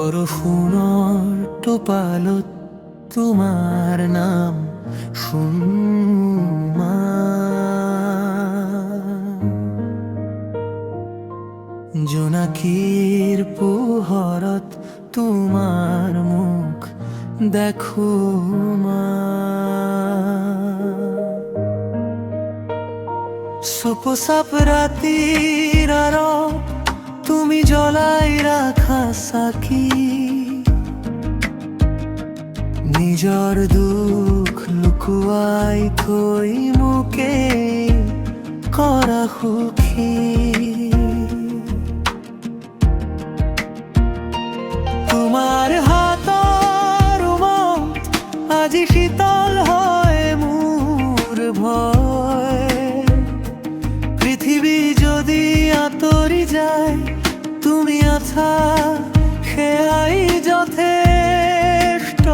বৰষুণৰ টোপালত তোমাৰ নাম সুমা, জোনাকীৰ পোহৰত তোমাৰ মুখ দেখো মা। চুপচাপ ৰাতিৰ আৰত তুমি জ্বলাই ৰাখা চাকি, নিজৰ দুখ লুকুৱাই থৈ মোকে কৰা সুখী। তোমাৰ হাতৰ ৰুমাল আজি শীতল হয় মোৰ ভয়, পৃথিৱী যদি আঁতৰি যায় তুমি আছা সেয়াই যথেষ্ট।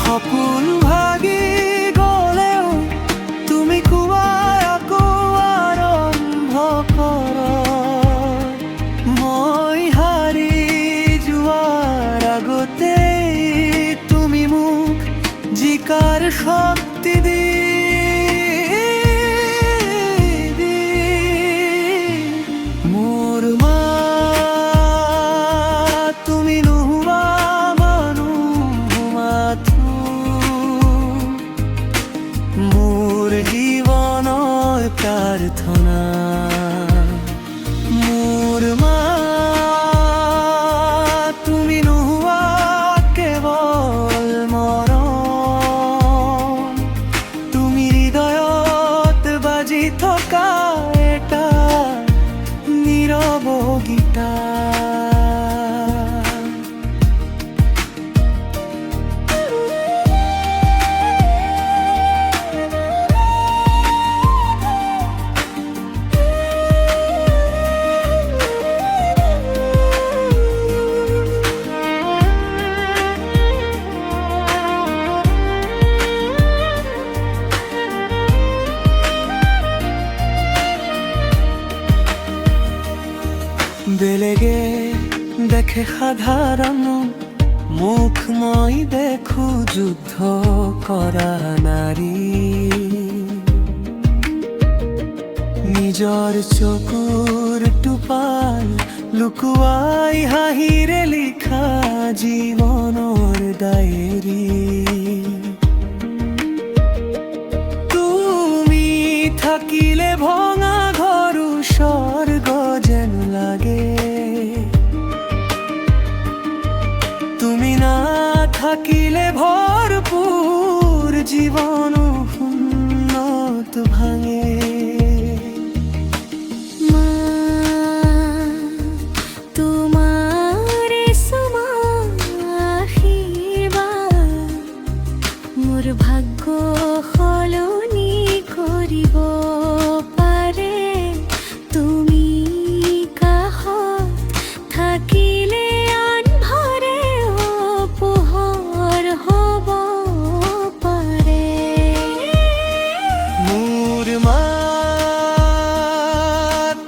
সপোন ভাগি গলেও তুমি কোৱাই আকৌ আৰম্ভ কৰা। মই হাৰি যোৱাৰ আগতেই তুমি মোক জিকাৰ শক্তি দি প্রার্থনা। মোৰ মা তুমি নোহোৱা কেৱল মৰম, তুমি হৃদয়ত বাজি থকা এটা নীৰৱ গীতাৰ। বেলেগে দেখে সাধাৰণ মুখ, মই দেখো যুদ্ধ কৰা নাৰী। নিজৰ চকুৰ টোপাল লুকুৱাই হাঁহিৰে লিখা জীৱনৰ ডায়েৰী। তুমি থাকিলে ভঙা ঘৰো স্বৰ্গ যেন লাগে, তুমি নাথাকিলে ভৰপূৰ জীৱন শূন্যত ভাঙে। তোমাৰ সমান আশীৰ্বাদ মোৰ ভাগ্য সলনি কৰিব পাৰে। তুমি কাষত থাকিলে আন্ধাৰে পোহৰ হ'ব পাৰে। মোৰ মা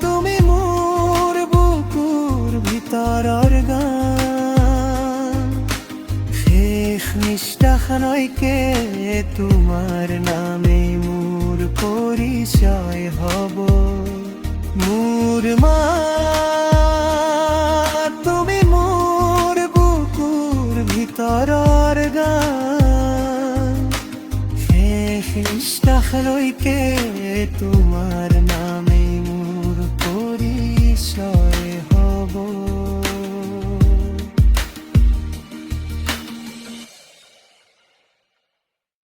তুমি মোৰ বুকুৰ ভিতৰৰ গান, শেষ নিশ্বাসলৈকে তোমাৰ নামেই মোৰ পৰিচয় হ'ব। মোৰ মা তুমি মোৰ বুকুৰ ভিতৰৰ গান, শেষ নিশ্বাসলৈকে তোমাৰ নাম